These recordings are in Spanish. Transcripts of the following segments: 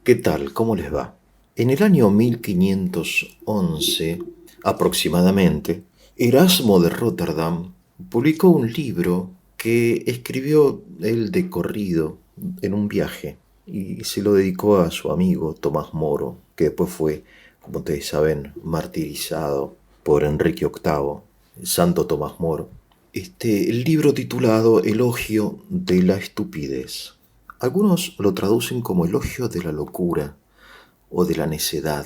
¿Qué tal? ¿Cómo les va? En el año 1511, aproximadamente, Erasmo de Rotterdam publicó un libro que escribió él de corrido en un viaje y se lo dedicó a su amigo Tomás Moro, que después fue, como ustedes saben, martirizado por Enrique VIII, el Santo Tomás Moro. El libro titulado Elogio de la estupidez. Algunos lo traducen como elogio de la locura o de la necedad.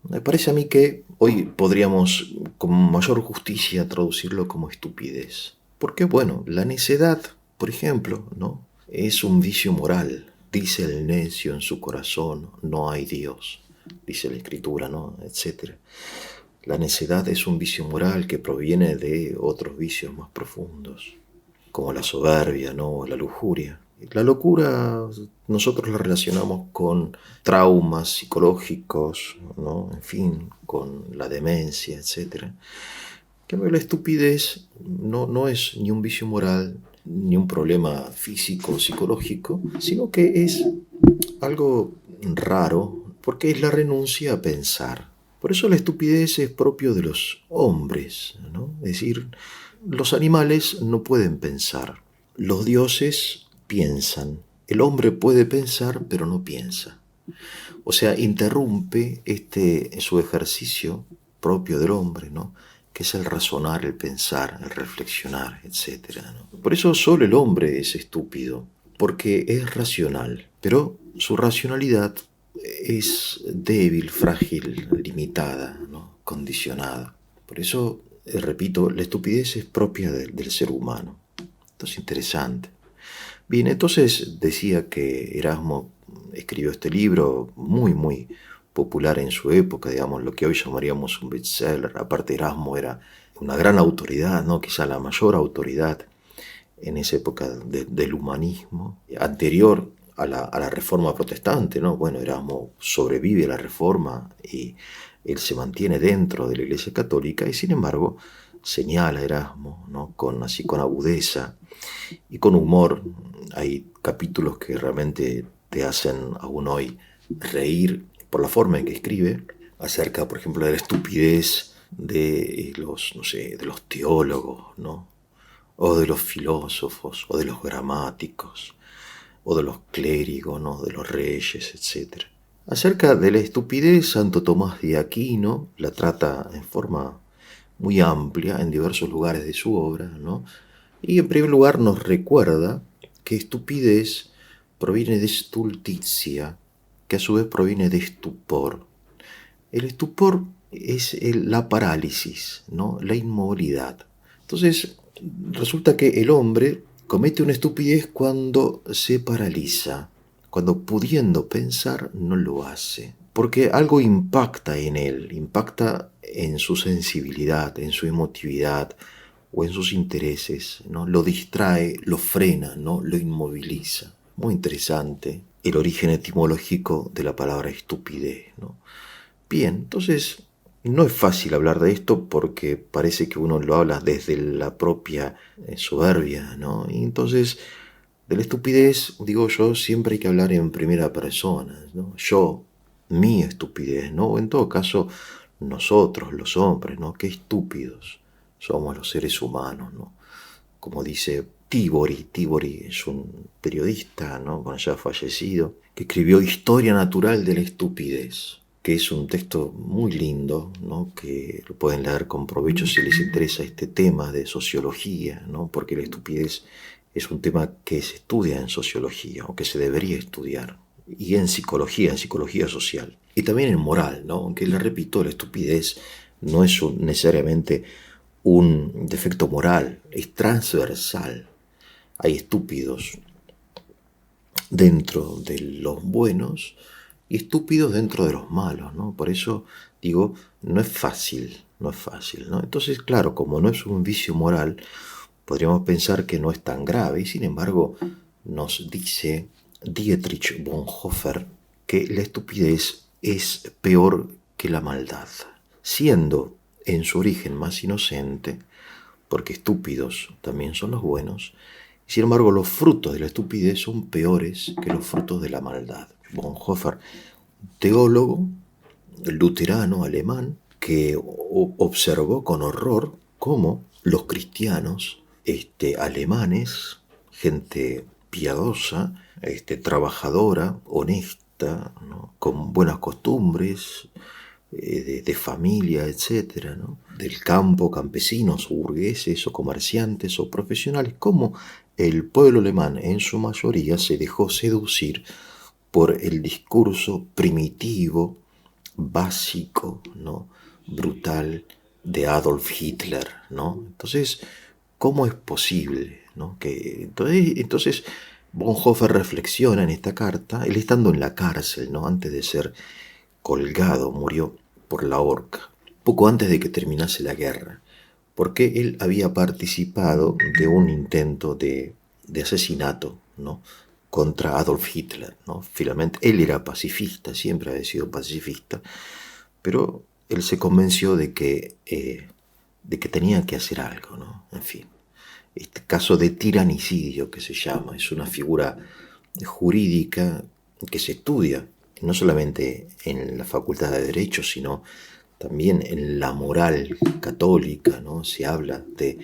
Me parece a mí que hoy podríamos con mayor justicia traducirlo como estupidez. Porque bueno, la necedad, por ejemplo, ¿no? Es un vicio moral. Dice el necio en su corazón, no hay Dios. Dice la escritura, ¿no? Etcétera. La necedad es un vicio moral que proviene de otros vicios más profundos, como la soberbia, ¿no? La lujuria. La locura nosotros la relacionamos con traumas psicológicos, ¿no? En fin, con la demencia, etcétera. Que la estupidez no es ni un vicio moral, ni un problema físico o psicológico, sino que es algo raro, porque es la renuncia a pensar. Por eso la estupidez es propio de los hombres, ¿no? Es decir, los animales no pueden pensar, los dioses piensan, el hombre puede pensar pero no piensa. O sea, interrumpe su ejercicio propio del hombre, ¿no? Que es el razonar, el pensar, el reflexionar, etcétera, ¿no? Por eso solo el hombre es estúpido, porque es racional, pero su racionalidad es débil, frágil, limitada, ¿no? Condicionada. Por eso, repito, la estupidez es propia del ser humano. Esto es interesante. Bien, entonces decía que Erasmo escribió este libro muy popular en su época, digamos, lo que hoy llamaríamos un bestseller. Aparte, Erasmo era una gran autoridad, ¿no? Quizá la mayor autoridad en esa época del humanismo, anterior a la Reforma Protestante, ¿no? Bueno, Erasmo sobrevive a la Reforma y él se mantiene dentro de la Iglesia Católica y sin embargo señala Erasmo, ¿no? Así con agudeza y con humor. Hay capítulos que realmente te hacen aún hoy reír por la forma en que escribe, acerca, por ejemplo, de la estupidez de los, no sé, de los teólogos, ¿no? O de los filósofos, o de los gramáticos, o de los clérigos, ¿no? De los reyes, etc. Acerca de la estupidez, Santo Tomás de Aquino la trata en forma muy amplia en diversos lugares de su obra, ¿no? Y en primer lugar nos recuerda que estupidez proviene de stultitia, que a su vez proviene de estupor. El estupor es la parálisis, ¿no? La inmovilidad. Entonces, resulta que el hombre comete una estupidez cuando se paraliza, cuando pudiendo pensar no lo hace, porque algo impacta en él, impacta en su sensibilidad, en su emotividad o en sus intereses, ¿no? Lo distrae, lo frena, ¿no? Lo inmoviliza. Muy interesante el origen etimológico de la palabra estupidez, ¿no? Bien, entonces no es fácil hablar de esto porque parece que uno lo habla desde la propia soberbia, ¿no? Y entonces de la estupidez, digo yo, siempre hay que hablar en primera persona, ¿no? Yo, mi estupidez, ¿no? O en todo caso, nosotros, los hombres, ¿no? Qué estúpidos somos los seres humanos, ¿no? Como dice Tibori es un periodista, ¿no? Bueno, ya fallecido, que escribió Historia Natural de la Estupidez, que es un texto muy lindo, ¿no? Que lo pueden leer con provecho si les interesa este tema de sociología, ¿no? Porque la estupidez es un tema que se estudia en sociología o que se debería estudiar, y en psicología social, y también en moral, ¿no? Aunque les repito, la estupidez no es necesariamente un defecto moral, es transversal. Hay estúpidos dentro de los buenos y estúpidos dentro de los malos, ¿no? Por eso digo, no es fácil, ¿no? Entonces, claro, como no es un vicio moral, podríamos pensar que no es tan grave, y sin embargo nos dice Dietrich Bonhoeffer que la estupidez es peor que la maldad, siendo en su origen más inocente, porque estúpidos también son los buenos. Sin embargo, los frutos de la estupidez son peores que los frutos de la maldad. Bonhoeffer teólogo luterano alemán que observó con horror cómo los cristianos alemanes, gente piadosa, trabajadora, honesta, ¿no? Con buenas costumbres, de familia, etcétera, ¿no? Del campo, campesinos, o burgueses, o comerciantes, o profesionales, como el pueblo alemán en su mayoría se dejó seducir por el discurso primitivo, básico, ¿no? Brutal de Adolf Hitler, ¿no? Entonces, ¿cómo es posible, ¿no? Entonces Bonhoeffer reflexiona en esta carta, él estando en la cárcel, ¿no? Antes de ser colgado, murió por la horca, poco antes de que terminase la guerra, porque él había participado de un intento de asesinato, ¿no? Contra Adolf Hitler, ¿no? Finalmente, él era pacifista, siempre había sido pacifista, pero él se convenció de que tenía que hacer algo, ¿no? En fin, este caso de tiranicidio que se llama, es una figura jurídica que se estudia no solamente en la Facultad de Derecho, sino también en la moral católica, ¿no? Se habla de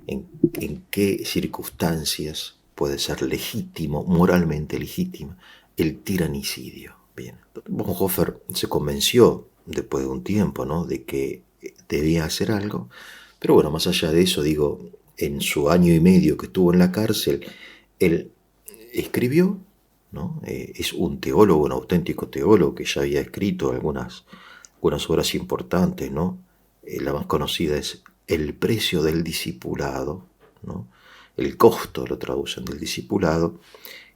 en qué circunstancias puede ser legítimo, moralmente legítimo, el tiranicidio. Bien, Bonhoeffer se convenció después de un tiempo, ¿no? De que debía hacer algo, pero bueno, más allá de eso, digo, en su año y medio que estuvo en la cárcel, él escribió, ¿no? Es un teólogo, un auténtico teólogo que ya había escrito algunas obras importantes, ¿no? La más conocida es El precio del discipulado, ¿no? El costo, lo traducen, del discipulado,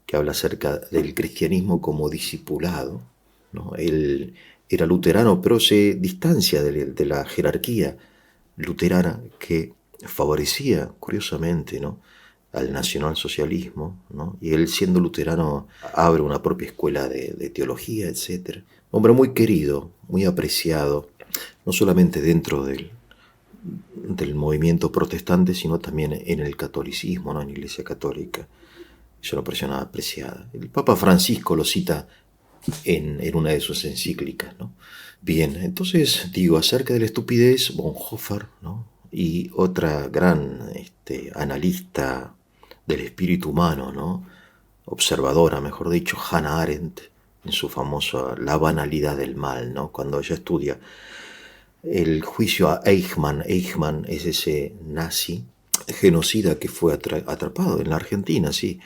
que habla acerca del cristianismo como discipulado, ¿no? Él era luterano, pero se distancia de la jerarquía luterana que favorecía, curiosamente, ¿no? Al nacionalsocialismo, ¿no? Y él, siendo luterano, abre una propia escuela de teología, etc. Hombre muy querido, muy apreciado, no solamente dentro del movimiento protestante, sino también en el catolicismo, ¿no? En la Iglesia Católica. Es una persona apreciada. El Papa Francisco lo cita en una de sus encíclicas, ¿no? Bien, entonces digo, acerca de la estupidez, Bonhoeffer, ¿no? Y otra gran analista del espíritu humano, ¿no? Observadora, mejor dicho, Hannah Arendt, en su famosa La banalidad del mal, ¿no? Cuando ella estudia el juicio a Eichmann. Eichmann es ese nazi genocida que fue atrapado en la Argentina, sí.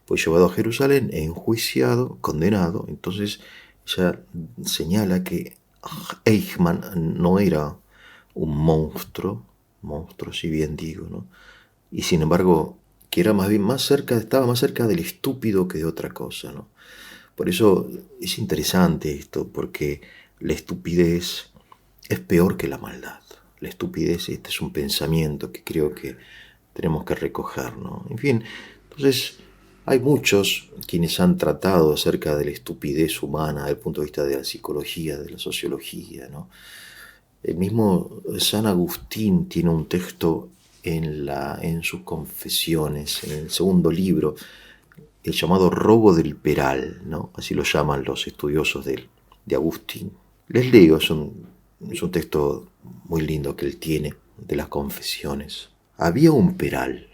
Fue llevado a Jerusalén, enjuiciado, condenado. Entonces ella señala que Eichmann no era un monstruo si bien digo, ¿no? Y sin embargo, que era más bien estaba más cerca del estúpido que de otra cosa, ¿no? Por eso es interesante esto, porque la estupidez es peor que la maldad. La estupidez, este es un pensamiento que creo que tenemos que recoger, ¿no? En fin, entonces hay muchos quienes han tratado acerca de la estupidez humana desde el punto de vista de la psicología, de la sociología, ¿no? El mismo San Agustín tiene un texto en sus confesiones, en el segundo libro, el llamado robo del peral, ¿no? Así lo llaman los estudiosos de Agustín. Les leo, es un texto muy lindo que él tiene de las confesiones. Había un peral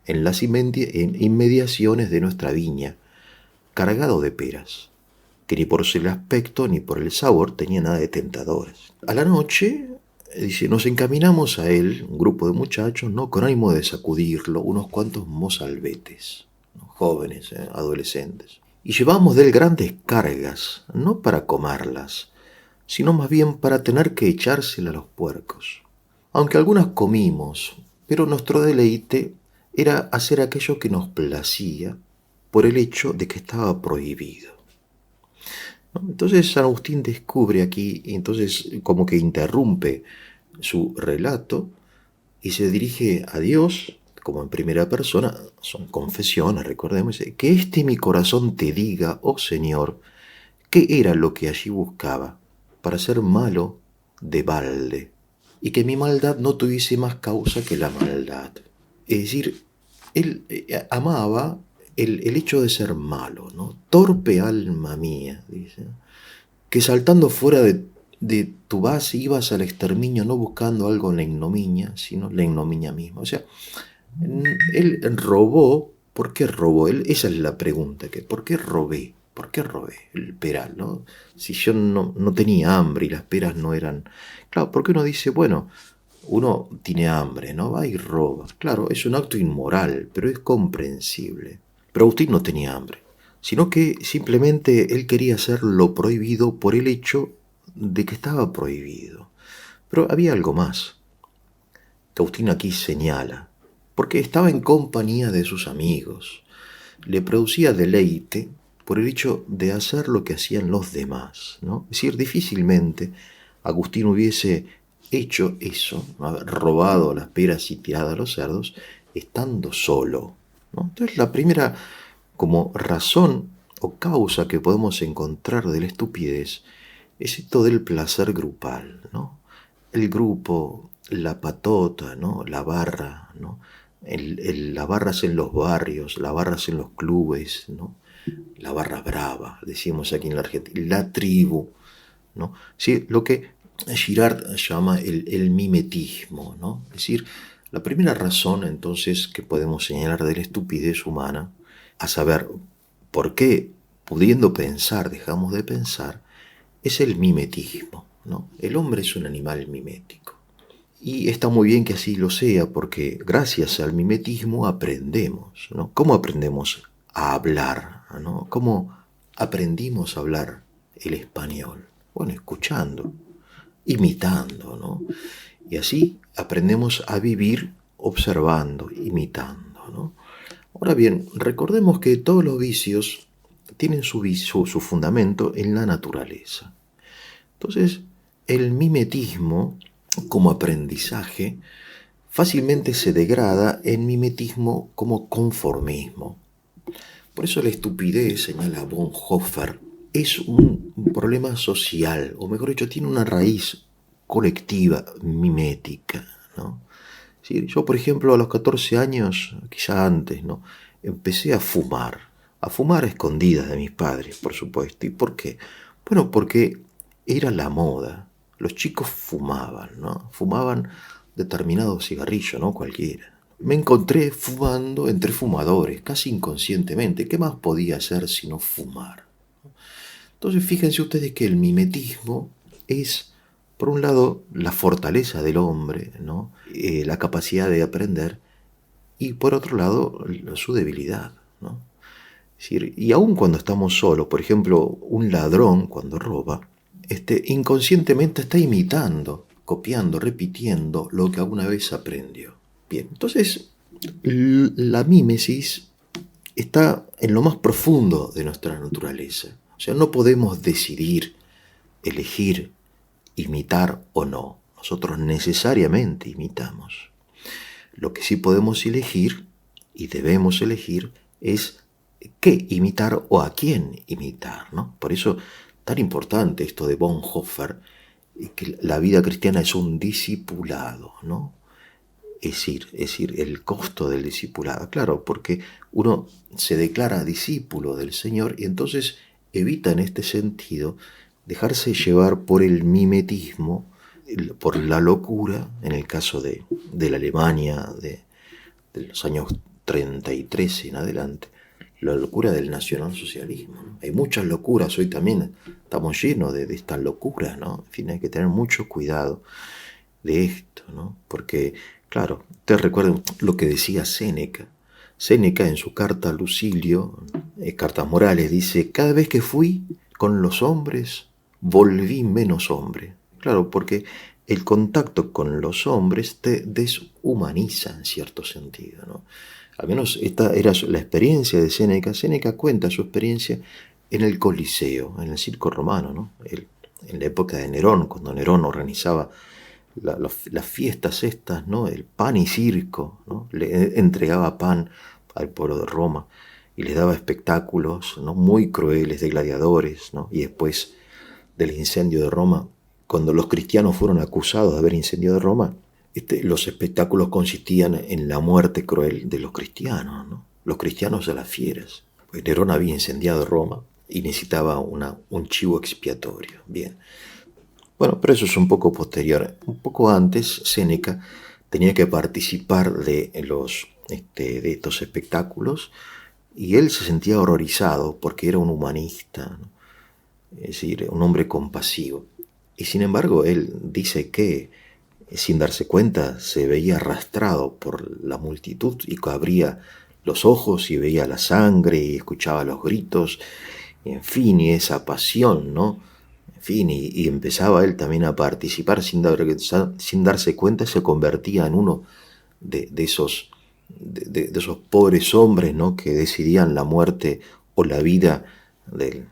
en las inmediaciones de nuestra viña, cargado de peras, que ni por el aspecto ni por el sabor tenía nada de tentadoras. A la noche, dice, nos encaminamos a él, un grupo de muchachos, ¿no? Con ánimo de sacudirlo, unos cuantos mozalbetes, ¿no? Jóvenes, adolescentes. Y llevamos de él grandes cargas, no para comerlas, sino más bien para tener que echársela a los puercos. Aunque algunas comimos, pero nuestro deleite era hacer aquello que nos placía por el hecho de que estaba prohibido, ¿no? Entonces San Agustín descubre aquí, entonces como que interrumpe su relato y se dirige a Dios, como en primera persona, son confesiones, recordemos, que mi corazón te diga, oh Señor, qué era lo que allí buscaba, para ser malo de balde, y que mi maldad no tuviese más causa que la maldad. Es decir, él amaba el hecho de ser malo, ¿no? Torpe alma mía, dice, que saltando fuera de tu base ibas al exterminio no buscando algo en la ignominia, sino la ignominia misma. O sea, él robó. ¿Por qué robó? Esa es la pregunta. ¿Por qué robé? ¿Por qué robé el peral? ¿No? Si yo no tenía hambre y las peras no eran... Claro, porque uno dice, bueno, uno tiene hambre, ¿no? Va y roba. Claro, es un acto inmoral, pero es comprensible. Pero Agustín no tenía hambre, sino que simplemente él quería hacer lo prohibido por el hecho de que estaba prohibido. Pero había algo más que Agustín aquí señala, porque estaba en compañía de sus amigos. Le producía deleite por el hecho de hacer lo que hacían los demás, ¿no? Es decir, difícilmente Agustín hubiese hecho eso, ¿no? Haber robado las peras y tirado a los cerdos, estando solo, ¿no? Entonces la primera como razón o causa que podemos encontrar de la estupidez es esto del placer grupal, ¿no? El grupo, la patota, ¿no? La barra, ¿no? Las barras en los barrios, las barras en los clubes, ¿no? La barra brava, decimos aquí en la Argentina, la tribu, ¿no? Sí, lo que Girard llama el mimetismo, ¿no? Es decir, la primera razón entonces que podemos señalar de la estupidez humana, a saber, por qué pudiendo pensar dejamos de pensar, es el mimetismo, ¿no? El hombre es un animal mimético. Y está muy bien que así lo sea, porque gracias al mimetismo aprendemos, ¿no? ¿Cómo aprendemos a hablar, ¿no? ¿Cómo aprendimos a hablar el español? Bueno, escuchando, imitando, ¿no? Y así aprendemos a vivir observando, imitando, ¿no? Ahora bien, recordemos que todos los vicios tienen su fundamento en la naturaleza. Entonces, el mimetismo como aprendizaje fácilmente se degrada en mimetismo como conformismo. Por eso la estupidez, señala Bonhoeffer, es un problema social, o mejor dicho, tiene una raíz colectiva, mimética, ¿no? Sí, yo, por ejemplo, a los 14 años, quizá antes, ¿no? Empecé a fumar a escondidas de mis padres, por supuesto. ¿Y por qué? Bueno, porque era la moda. Los chicos fumaban, ¿no? Fumaban determinado cigarrillo, no cualquiera. Me encontré fumando entre fumadores, casi inconscientemente. ¿Qué más podía hacer sino fumar? Entonces fíjense ustedes que el mimetismo es, por un lado, la fortaleza del hombre, ¿no? La capacidad de aprender, y por otro lado, su debilidad, ¿no? Es decir, y aun cuando estamos solos, por ejemplo, un ladrón cuando roba, inconscientemente está imitando, copiando, repitiendo lo que alguna vez aprendió. Bien, entonces la mímesis está en lo más profundo de nuestra naturaleza. O sea, no podemos decidir, elegir, imitar o no. Nosotros necesariamente imitamos. Lo que sí podemos elegir y debemos elegir es qué imitar o a quién imitar, ¿no? Por eso tan importante esto de Bonhoeffer, que la vida cristiana es un discipulado, ¿no? Es decir, el costo del discipulado. Claro, porque uno se declara discípulo del Señor y entonces evita en este sentido dejarse llevar por el mimetismo, por la locura, en el caso de la Alemania de los años 33 en adelante, la locura del nacionalsocialismo, ¿no? Hay muchas locuras, hoy también estamos llenos de esta locura, ¿no? En fin, hay que tener mucho cuidado de esto, ¿no? Porque, claro, ustedes recuerdan lo que decía Séneca. Séneca en su carta a Lucilio, Cartas Morales, dice: cada vez que fui con los hombres, volví menos hombre. Claro, porque el contacto con los hombres te deshumaniza en cierto sentido, ¿no? Al menos esta era la experiencia de Séneca. Séneca cuenta su experiencia en el Coliseo, en el circo romano, ¿no? En la época de Nerón, cuando Nerón organizaba las fiestas estas, ¿no? El pan y circo, ¿no? Le entregaba pan al pueblo de Roma y les daba espectáculos, ¿no? Muy crueles de gladiadores, ¿no? Y después del incendio de Roma, cuando los cristianos fueron acusados de haber incendiado Roma, los espectáculos consistían en la muerte cruel de los cristianos, ¿no? Los cristianos a las fieras. Pues Nerón había incendiado Roma y necesitaba un chivo expiatorio. Bien. Bueno, pero eso es un poco posterior. Un poco antes, Séneca tenía que participar de estos espectáculos y él se sentía horrorizado porque era un humanista, ¿no? Es decir, un hombre compasivo. Y sin embargo, él dice que, sin darse cuenta, se veía arrastrado por la multitud y que abría los ojos y veía la sangre y escuchaba los gritos, en fin, y esa pasión, ¿no? En fin, y empezaba él también a participar sin darse cuenta, se convertía en uno de esos pobres hombres, ¿no? Que decidían la muerte o la vida del,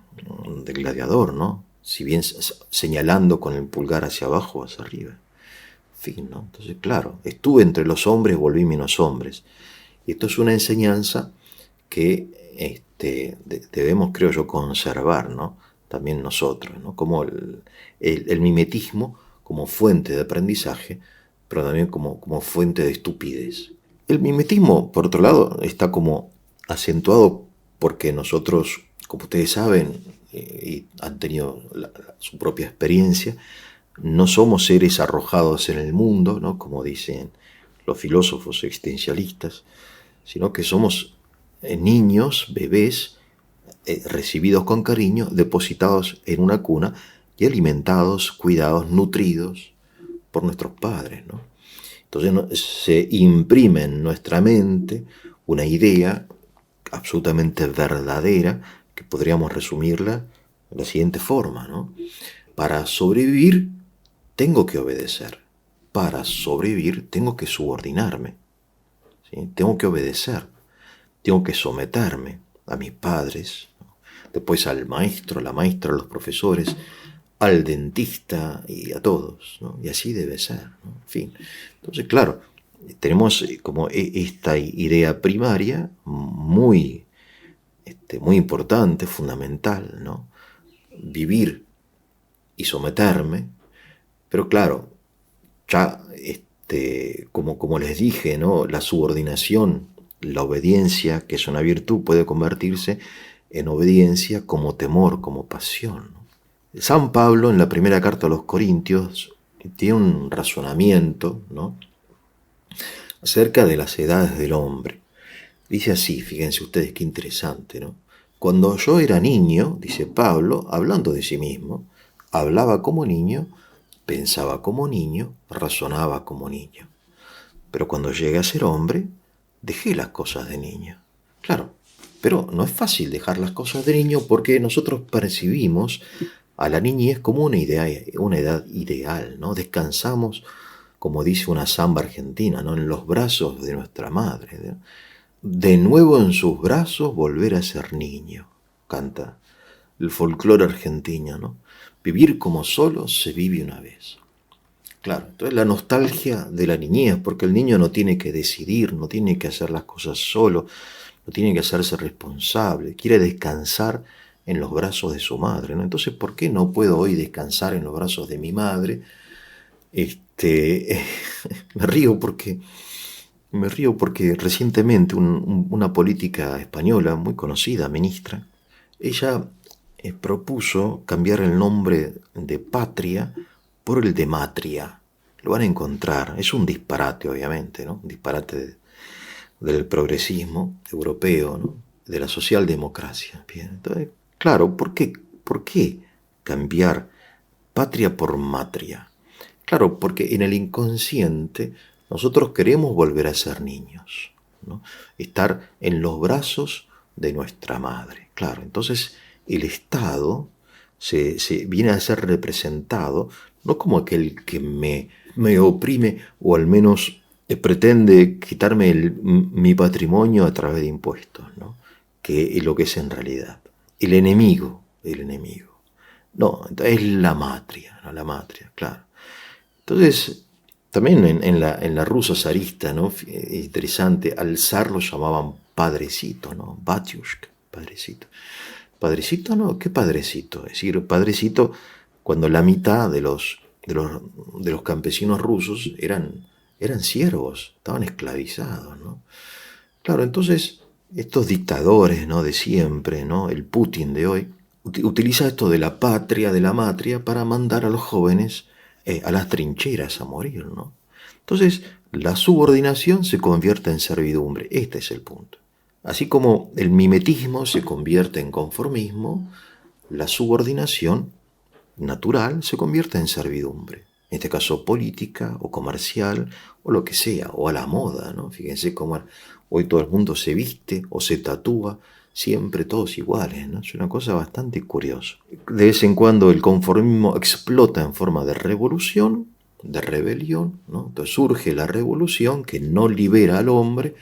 del gladiador, ¿no? Si bien señalando con el pulgar hacia abajo o hacia arriba. En fin, ¿no? Entonces, claro, estuve entre los hombres, volví menos hombres. Y esto es una enseñanza que debemos, creo yo, conservar, ¿no? También nosotros, ¿no? Como el mimetismo como fuente de aprendizaje, pero también como fuente de estupidez. El mimetismo, por otro lado, está como acentuado porque nosotros, como ustedes saben, y han tenido su propia experiencia, no somos seres arrojados en el mundo, ¿no? Como dicen los filósofos existencialistas, sino que somos niños, bebés, recibidos con cariño, depositados en una cuna y alimentados, cuidados, nutridos por nuestros padres, ¿no? Entonces se imprime en nuestra mente una idea absolutamente verdadera que podríamos resumirla de la siguiente forma, ¿no? Para sobrevivir tengo que obedecer. Para sobrevivir tengo que subordinarme, ¿sí? Tengo que obedecer. Tengo que someterme a mis padres, ¿no? Después al maestro, a la maestra, a los profesores, al dentista y a todos, ¿no? Y así debe ser, ¿no? En fin. Entonces, claro, tenemos como esta idea primaria muy importante, fundamental, ¿no? Vivir y someterme, pero claro, ya como les dije, ¿no? La subordinación, la obediencia, que es una virtud, puede convertirse en obediencia como temor, como pasión, ¿no? San Pablo, en la primera carta a los Corintios, tiene un razonamiento, ¿no? Acerca de las edades del hombre. Dice así, fíjense ustedes qué interesante, ¿no? Cuando yo era niño, dice Pablo, hablando de sí mismo, hablaba como niño, pensaba como niño, razonaba como niño. Pero cuando llegué a ser hombre, dejé las cosas de niño. Claro, pero no es fácil dejar las cosas de niño porque nosotros percibimos a la niñez como una edad ideal, ¿no? Descansamos, como dice una samba argentina, ¿no? En los brazos de nuestra madre, ¿no? De nuevo en sus brazos volver a ser niño, canta el folclore argentino, ¿no? Vivir como solo se vive una vez. Claro, entonces la nostalgia de la niñez, porque el niño no tiene que decidir, no tiene que hacer las cosas solo, no tiene que hacerse responsable, quiere descansar en los brazos de su madre, ¿no? Entonces, ¿por qué no puedo hoy descansar en los brazos de mi madre? Me río porque recientemente una política española muy conocida, ministra, ella propuso cambiar el nombre de patria por el de matria. Lo van a encontrar. Es un disparate, obviamente, ¿no? Un disparate del progresismo europeo, ¿no? De la socialdemocracia. Bien, entonces, claro, por qué cambiar patria por matria? Claro, porque en el inconsciente nosotros queremos volver a ser niños, ¿no? Estar en los brazos de nuestra madre. Claro, entonces el Estado se viene a ser representado no como aquel que me oprime o al menos pretende quitarme mi patrimonio a través de impuestos, ¿no? Que es lo que es en realidad. El enemigo. No, entonces es la matria, ¿no? La matria, claro. Entonces, también en la rusa zarista, ¿no? Interesante, al zar lo llamaban padrecito, ¿no? Batyushka, padrecito. Padrecito, ¿no? ¿Qué padrecito? Es decir, padrecito cuando la mitad de los campesinos rusos eran siervos, estaban esclavizados, ¿no? Claro, entonces estos dictadores, ¿no? De siempre, ¿no? El Putin de hoy, utiliza esto de la patria, de la matria, para mandar a los jóvenes a las trincheras a morir, ¿no? Entonces, la subordinación se convierte en servidumbre. Este es el punto. Así como el mimetismo se convierte en conformismo, la subordinación natural se convierte en servidumbre. En este caso política o comercial o lo que sea, o a la moda, ¿no? Fíjense cómo hoy todo el mundo se viste o se tatúa, siempre todos iguales, ¿no? Es una cosa bastante curiosa. De vez en cuando el conformismo explota en forma de revolución, de rebelión, ¿no? Entonces surge la revolución que no libera al hombre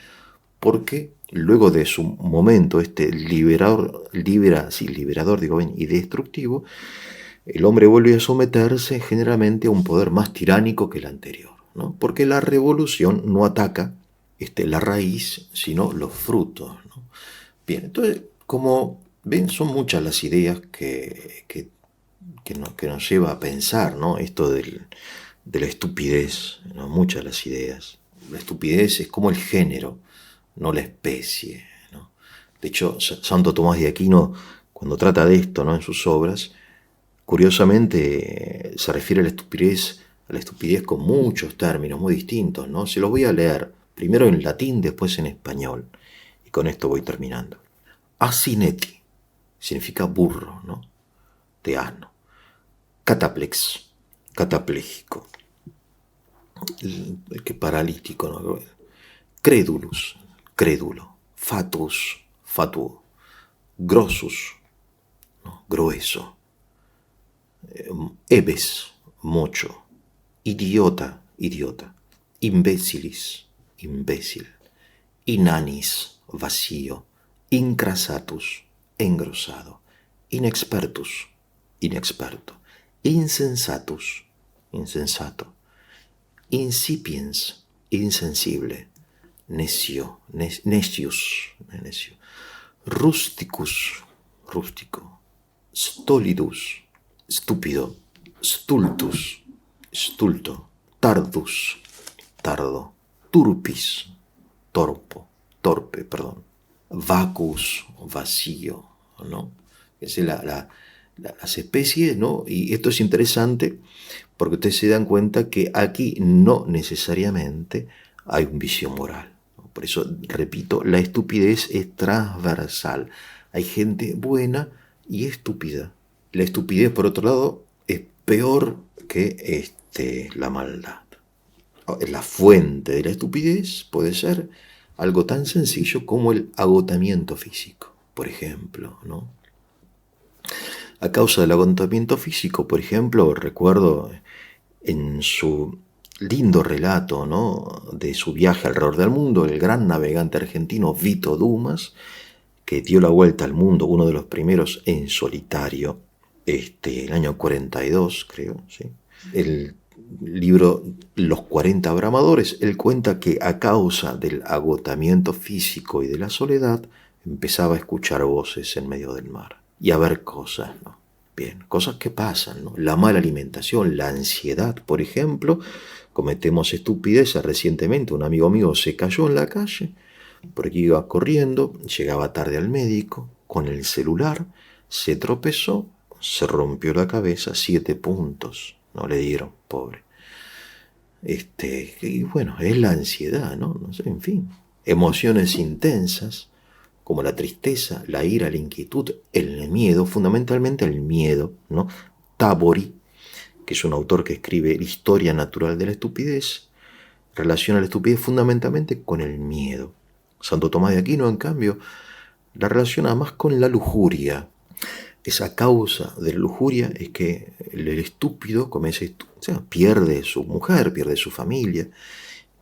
porque luego de su momento liberador digo bien, y destructivo, el hombre vuelve a someterse generalmente a un poder más tiránico que el anterior, ¿no? Porque la revolución no ataca la raíz, sino los frutos, ¿no? Bien, entonces, como ven, son muchas las ideas que nos lleva a pensar, ¿no? Esto de la estupidez, ¿no? Muchas las ideas. La estupidez es como el género, no la especie, ¿no? De hecho, Santo Tomás de Aquino, cuando trata de esto, ¿no? En sus obras, curiosamente se refiere a la estupidez con muchos términos muy distintos, ¿no? Se los voy a leer, primero en latín, después en español, y con esto voy terminando. Asineti significa burro, ¿no? De asno. Cataplex, catapléjico, el que paralítico, ¿no? Credulus, crédulo. Fatus, fatuo. Grossus, ¿no? Grueso. Ebes, mocho. Idiota, idiota. Imbécilis, imbécil. Inanis, vacío. Incrasatus, engrosado. Inexpertus, inexperto. Insensatus, insensato. Insipiens, insensible. Necio, necius, necio. Rusticus, rústico. Stolidus, estúpido. Stultus, stulto. Tardus, tardo. Turpis, torpe, perdón. Vacus, vacío, ¿no? Es las especies, ¿no? Y esto es interesante porque ustedes se dan cuenta que aquí no necesariamente hay un vicio moral, ¿no? Por eso, repito, la estupidez es transversal. Hay gente buena y estúpida. La estupidez, por otro lado, es peor que la maldad. La fuente de la estupidez puede ser algo tan sencillo como el agotamiento físico, por ejemplo, ¿no? A causa del agotamiento físico, por ejemplo, recuerdo en su lindo relato, ¿no? De su viaje alrededor del mundo, el gran navegante argentino Vito Dumas, que dio la vuelta al mundo, uno de los primeros en solitario, el año 42, creo, ¿sí? El libro Los 40 Bramadores, él cuenta que a causa del agotamiento físico y de la soledad, empezaba a escuchar voces en medio del mar y a ver cosas, ¿no? Bien, cosas que pasan, ¿no? La mala alimentación, la ansiedad, por ejemplo. Cometemos estupideces. Recientemente un amigo mío se cayó en la calle, porque iba corriendo, llegaba tarde al médico, con el celular, se tropezó, se rompió la cabeza, 7 puntos, no le dieron, pobre. Y bueno, es la ansiedad, ¿no? No sé, en fin. Emociones intensas, como la tristeza, la ira, la inquietud, el miedo, fundamentalmente el miedo, ¿no? Tabori, que es un autor que escribe la historia natural de la estupidez, relaciona la estupidez fundamentalmente con el miedo. Santo Tomás de Aquino, en cambio, la relaciona más con la lujuria. Esa causa de la lujuria es que el estúpido o sea, pierde su mujer, pierde su familia,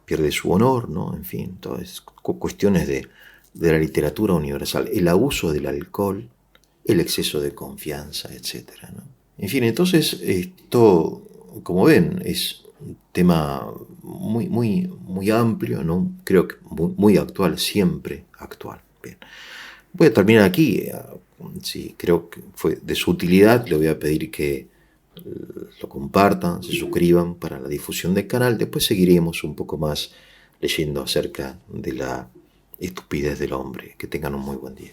pierde su honor, ¿no? En fin, todas cuestiones de la literatura universal. El abuso del alcohol, el exceso de confianza, etcétera, ¿no? En fin, entonces esto, como ven, es un tema muy amplio, ¿no? Creo que muy actual, siempre actual. Bien. Voy a terminar aquí. Si creo que fue de su utilidad, le voy a pedir que lo compartan, se suscriban para la difusión del canal. Después seguiremos un poco más leyendo acerca de la estupidez del hombre. Que tengan un muy buen día.